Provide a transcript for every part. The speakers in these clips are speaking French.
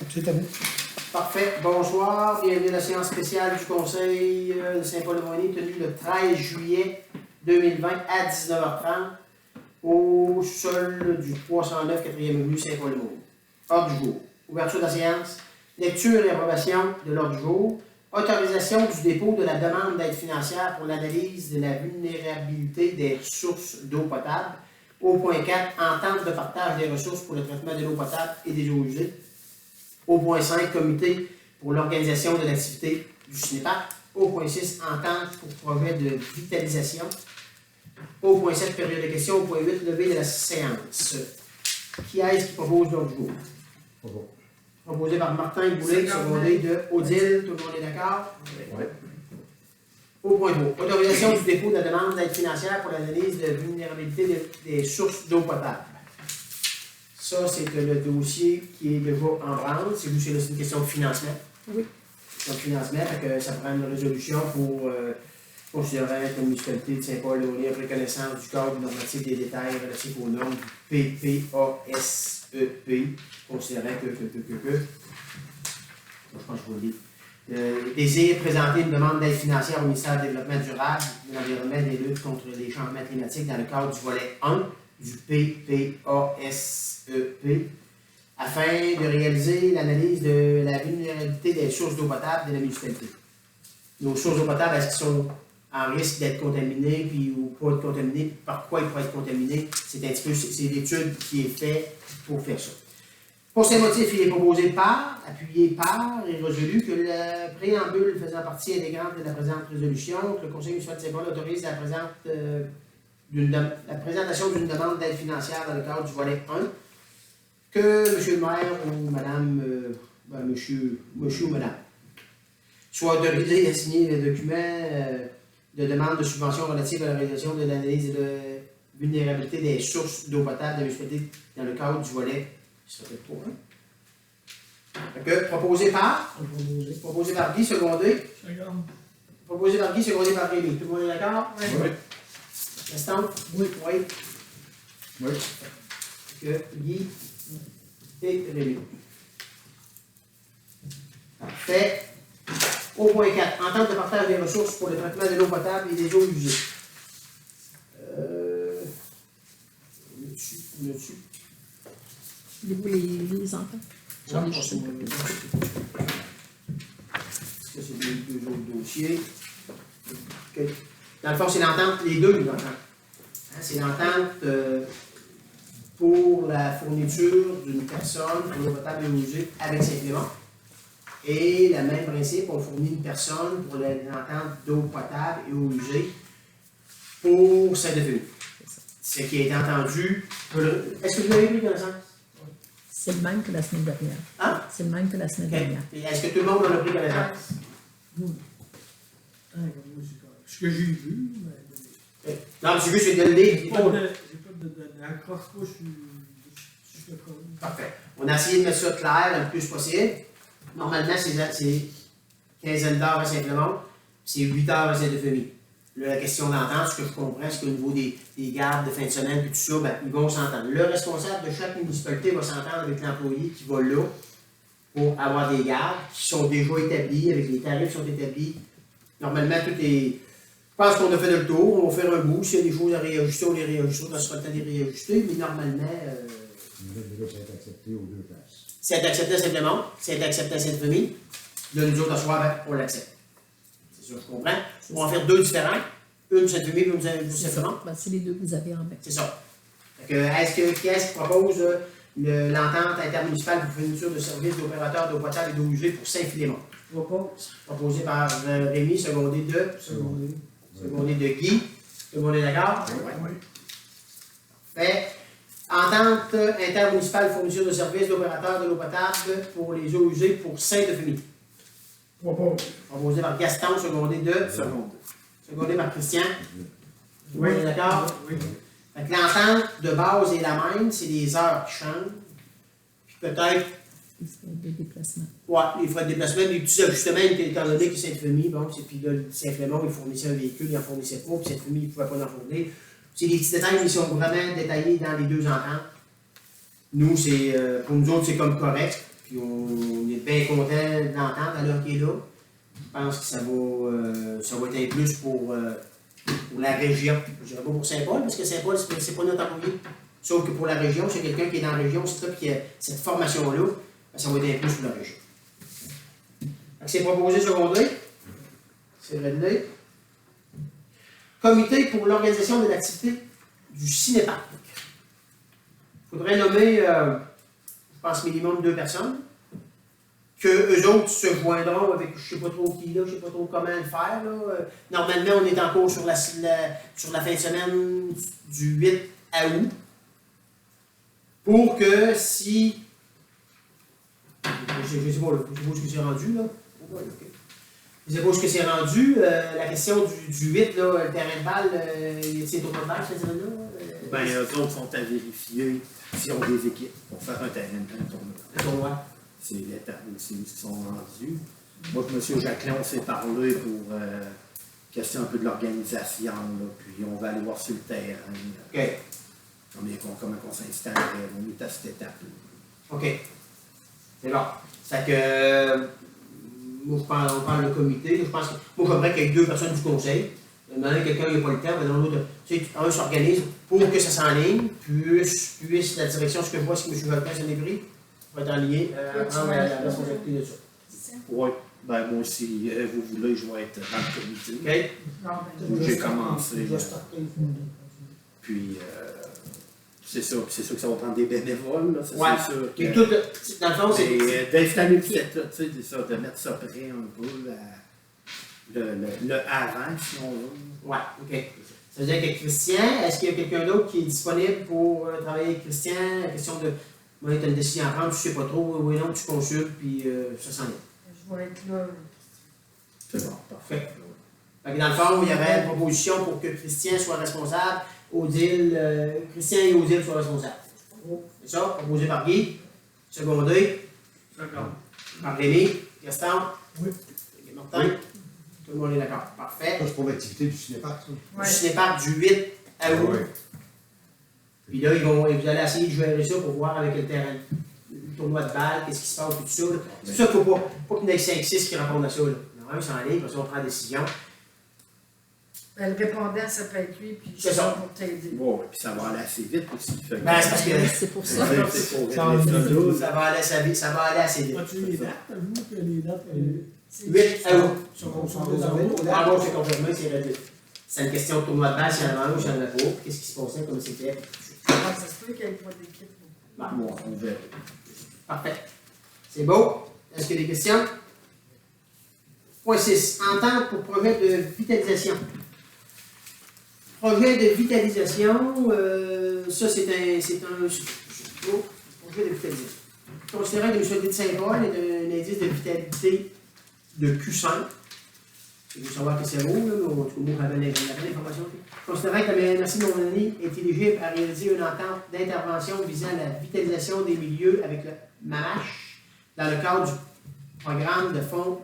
C'est à vous. Parfait. Bonsoir. Bienvenue à la séance spéciale du Conseil de Saint-Paul-de-Moigny tenue le 13 juillet 2020 à 19h30 au sol du 309 4e avenue Saint-Paul-de-Moigny. Ordre du jour. Ouverture de la séance. Lecture et approbation de l'ordre du jour. Autorisation du dépôt de la demande d'aide financière pour l'analyse de la vulnérabilité des ressources d'eau potable. Au point 4, entente de partage des ressources pour le traitement de l'eau potable et des eaux usées. Au point 5, comité pour l'organisation de l'activité du CINEPAC. Au point 6, entente pour projet de vitalisation. Au point 7, période de questions. Au point 8, levée de la séance. Qui est-ce qui propose l'ordre du jour? Bonjour. Proposé par Martin Boulet, secondé de Odile. Tout le monde est d'accord? Oui. Au point 3, autorisation du dépôt de la demande d'aide financière pour l'analyse de vulnérabilité des sources d'eau potable. Ça, c'est le dossier qui est déjà en branle. C'est une question de financement. Oui. Question de financement, que ça prend une résolution pour considérer que la municipalité de Saint-Paul-de-Moigny a pris connaissance du cadre normatif des détails relatifs aux normes du PPASEP, considérant que. Je pense que je vous le dis. Désire présenter une demande d'aide financière au ministère du Développement durable, de l'Environnement et des luttes contre les changements climatiques dans le cadre du volet 1 du PPASEP afin de réaliser l'analyse de la vulnérabilité des sources d'eau potable de la municipalité. Nos sources d'eau potable, est-ce qu'ils sont en risque d'être contaminées puis, ou pas être contaminées? Par quoi ils pourraient être contaminés? C'est un petit peu, c'est l'étude qui est faite pour faire ça. Pour ces motifs, il est proposé par, appuyé par et résolu que le préambule faisant partie intégrante de la présente résolution, que le Conseil municipal de Saint-Paul autorise la présentation d'une demande d'aide financière dans le cadre du volet 1, que M. le maire ou Mme, monsieur ou Mme, soit autorisé à signer le document de demande de subvention relative à la réalisation de l'analyse de vulnérabilité des sources d'eau potable de la municipalité dans le cadre du volet. Ça fait 3, hein? Fait que, proposé par Guy, secondé. Proposé par Guy, secondé par Rémi. Tout le monde est d'accord? Oui. Restante? Oui. Oui. Oui. Que Guy et Rémi. Parfait. Au point 4, entente de partage des ressources pour le traitement de l'eau potable et des eaux usées. On est dessus. Voulez-vous les entendre? J'en ai juste. Est-ce que c'est les deux autres dossiers? Okay. Dans le fond, c'est l'entente, les deux, l'entente. Hein, c'est l'entente pour la fourniture d'une personne pour l'eau potable et eau usée avec Saint-Clément. Et le même principe, on fournit une personne pour l'entente d'eau potable et eau usée pour Saint-Denis. Ce qui a été entendu. Est-ce que vous avez pris connaissance? C'est le même que la semaine dernière. Hein? C'est le même que la semaine dernière. Et est-ce que tout le monde en a pris connaissance? Ce que j'ai vu, mais. Non, mais j'ai vu, c'est de le lire. J'ai pas d'accroche-pas sur le code. Parfait. On a essayé de mettre ça clair le plus possible. Normalement, c'est 15 d'heures à Saint-Clément, c'est 8 heures à Saint-Euphémie. Là, la question d'entente, ce que je comprends, c'est qu'au niveau des gardes de fin de semaine et tout ça, ben, ils vont s'entendre. Le responsable de chaque municipalité va s'entendre avec l'employé qui va là pour avoir des gardes qui sont déjà établis, avec les tarifs qui sont établis. Normalement, tout est. Je pense qu'on a fait le tour, on va faire un bout. S'il y a des choses à réajuster, on les réajustera, on sera le temps de les réajuster, mais normalement. Déjà, ça a été accepté aux deux places. C'est accepté simplement, c'est accepté à Sainte-Famille. Là, nous autres, à soir, ben, on l'accepte. C'est sûr, je comprends. On va en faire deux différents. Une Sainte-Famille et une Saint-Clément. Ben, c'est les deux que vous avez en main. C'est ça. Qui est-ce qui propose l'entente intermunicipale pour fourniture de services d'opérateurs d'eau potable et d'eau usée pour Saint-Philémon? Proposé par Rémi, secondé de Guy. Tout le monde est d'accord? Oui. Fait. Entente intermunicipale fourniture de services d'opérateurs de l'eau potable pour les eaux usées pour Sainte-Euphémie. Proposé par Gaston, secondé de. Secondé par Christian. Tout le monde est d'accord? Oui. Fait que l'entente de base est la même, c'est les heures qui changent. Puis peut-être. Les frais de déplacement. Ouais, les frais de déplacement, les petits ajustements, étant donné que Sainte-Famille, bon, c'est puis là, Saint-Clément, il fournissait un véhicule, il n'en fournissait pas, puis Sainte-Famille, il ne pouvait pas en fournir. C'est des petits détails qui sont vraiment détaillés dans les deux ententes. Nous, pour nous autres, c'est comme correct. Puis on est bien content de l'entendre alors qu'il est là. Je pense que ça va être un plus pour la région. Je dirais pas pour Saint-Paul, parce que Saint-Paul, c'est pas notre employé. Sauf que pour la région, c'est quelqu'un qui est dans la région, c'est ça, puis qui a cette formation-là, ben, ça va être un plus pour la région. Donc, c'est proposé secondaire. C'est réglé. Comité pour l'organisation de l'activité du cinéparc. Il faudrait nommer, je pense, minimum 2 personnes. Que eux autres se joindront avec je ne sais pas trop qui, là, je ne sais pas trop comment le faire. Là. Normalement, on est en cours sur la fin de semaine du 8 août. Pour que si. Je ne sais pas ce que c'est rendu, là. Je ne sais pas ce que c'est rendu. La question du 8, là, le terrain de balle, c'est au contraire, je veux dire là. Ben, eux autres sont à vérifier s'ils ont des équipes pour faire un terrain, un tournoi. Le tournoi. C'est l'étape aussi où ils sont rendus. Moi, M. Jacquelin, on s'est parlé pour question un peu de l'organisation, là, puis on va aller voir sur le terrain. OK. Comment on s'installerait, on est à cette étape-là. OK. C'est bon. Fait que. Moi, on parle de comité. Je pense que. Moi, j'aimerais qu'il y ait 2 personnes du conseil. Maintenant, quelqu'un n'a pas le temps, mais dans l'autre, tu sais, un s'organise pour que ça s'enligne, puisse la direction, ce que je vois, si M. Jacquelin s'en est pris, va être en lien à prendre la responsabilité de ça. Oui, ben moi, si vous voulez, je vais être dans le comité. OK? J'ai commencé. Puis, c'est sûr que ça va prendre des bénévoles, là, Ouais. c'est sûr. Et tout, dans le fond, c'est. D'installer cette, tu sais, c'est ça, de mettre ça prêt un peu, le avant, si on veut. Ouais, OK. Ça veut dire que Christian, est-ce qu'il y a quelqu'un d'autre qui est disponible pour travailler avec Christian? La question de. Moi, tu as une décision à prendre, tu ne sais pas trop, oui, non, tu consultes, puis ça s'en est. Je vais être là. C'est bon, parfait. Fait que dans le fond, il y avait une proposition pour que Christian soit responsable, Christian et Odile soient responsables. C'est ça, proposé par Guy, secondé D'accord. par Rémi, Gaston, Oui. Martin. Tout le monde est d'accord. Parfait. Ça, c'est pour l'activité du cinéparc, ça. Ouais. Du cinéparc du 8 août. Ouais. Puis là, vous allez essayer de gérer ça pour voir avec le terrain, le tournoi de balle, qu'est-ce qui se passe, tout ça. Là. C'est ça qu'il ne faut pas qu'il y en ait 5-6 qui répondent à ça. Là. Non, ils sont en ligne, parce qu'on prend la décision. Ben, le répondant, ça peut être lui, puis je C'est suis ça. là pour t'aider. Oui, puis ça va aller assez vite aussi. Fait que- Ben, c'est parce que C'est pour ça. C'est pour Ça régler en ça, dit là. ça va aller assez vite. As-tu les dates, vous, que les dates 8 août. sont réservées? En gros, c'est confirmé, c'est réduit. C'est une question de tournoi de balle, s'il y en a un ou s'il n'y en a pas. Qu'est-ce qui se passait, comme c'était. Ah, ça se peut qu'il n'y ait pas d'équipe. Bon, Bon, on verra. parfait. C'est beau. Est-ce qu'il y a des questions? Point 6. Entente pour projet de vitalisation. Projet de vitalisation, ça c'est un projet de vitalisation. Considérant que la municipalité de Saint-Paul est un indice de vitalité de Q5. Il faut savoir que c'est beau, là, mais en tout cas, moi, j'avais l'information. Considérant que la MRC de Montmagny est éligible à réaliser une entente d'intervention visant la vitalisation des milieux avec le MAMACH dans le cadre du programme de fonds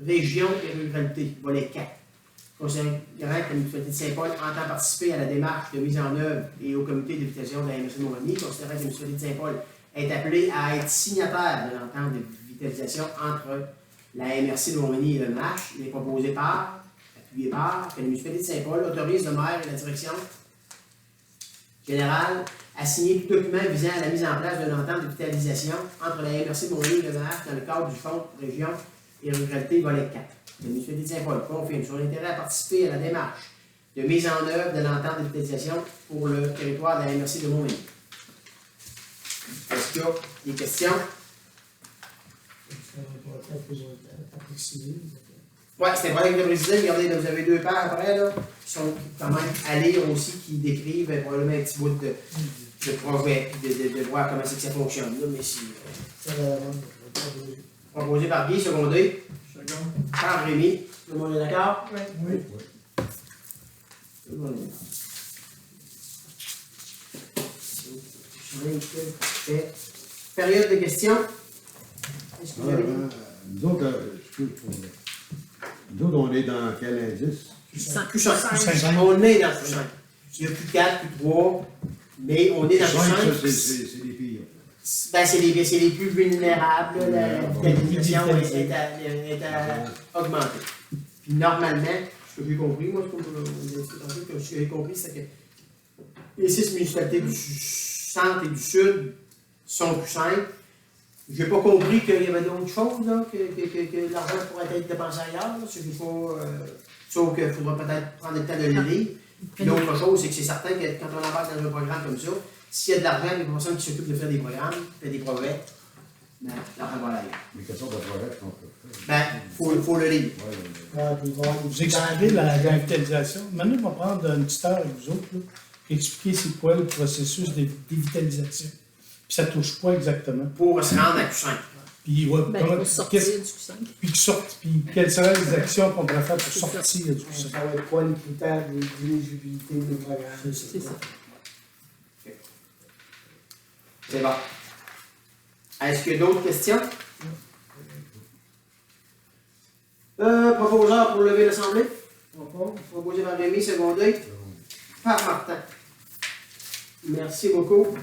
Région et Ruralité, volet 4. Considérant que la municipalité de Saint-Paul entend participer à la démarche de mise en œuvre et au comité de vitalisation de la MRC de Montmagny, considérant que la municipalité de Saint-Paul est appelée à être signataire de l'entente de vitalisation entre la MRC de Montmagny et le MAMACH, il est proposé par, appuyé par, que la municipalité de Saint-Paul autorise le maire et la direction générale à signer tout document visant à la mise en place d'une entente de vitalisation entre la MRC de Montmagny et le MAMACH dans le cadre du fonds Région et Ruralité volet 4. La municipalité de Saint-Paul confirme son intérêt à participer à la démarche de mise en œuvre de l'entente de vitalisation pour le territoire de la MRC de Montmagny. Est-ce qu'il y a des questions? Oui, c'est un projet de préciser. Regardez, là, vous avez 2 pages après, là, qui sont quand même à lire aussi, qui décrivent probablement un petit bout de projet, de voir comment c'est que ça fonctionne. Là, mais si, proposé par Guy, secondé par Rémi. Tout le monde est d'accord? Oui. Oui. Tout le monde est d'accord. Période de questions. Est-ce que vous avez... Nous autres, nous autres, on est dans quel indice? Q5. On est dans Q5. Il y a Q4, Q3, mais on est dans Ça, Q5. c'est des pires. Ben, c'est les plus vulnérables, là, la vitalisation Vulnérables. est à augmenter. Puis normalement, ce que j'ai compris, moi, ce que j'ai compris, c'est que les 6 municipalités du centre et du sud sont plus simples. J'ai pas compris qu'il y avait d'autres choses, là, que l'argent pourrait être dépensé ailleurs. Là. C'est pas, sauf qu'il faudra peut-être prendre le temps de le lire. Puis l'autre chose, c'est que c'est certain que quand on embarque dans un programme comme ça, s'il y a de l'argent, les personnes qui s'occupent de faire des programmes, faire des brevets, ben, l'argent va aller. Mais quelles sortes de projets qu'on peut faire? Ben, faut le lire. Vous expliquez la revitalisation. Maintenant, on va prendre une petite heure avec vous autres, là, pour expliquer c'est quoi le processus de dévitalisation. Puis ça touche quoi exactement? Pour se rendre à Q5. Puis, ouais, Ben, comment- pour sortir qu'est-ce- du Q5. puis quelles seraient les actions qu'on pourrait faire pour sortir du Ça ça? va être quoi les critères d'éligibilité des programmes? C'est ça. C'est bon. Est-ce qu'il y a d'autres questions? Proposeur pour lever l'Assemblée? Proposé par Rémi, secondé par Martin. Merci beaucoup.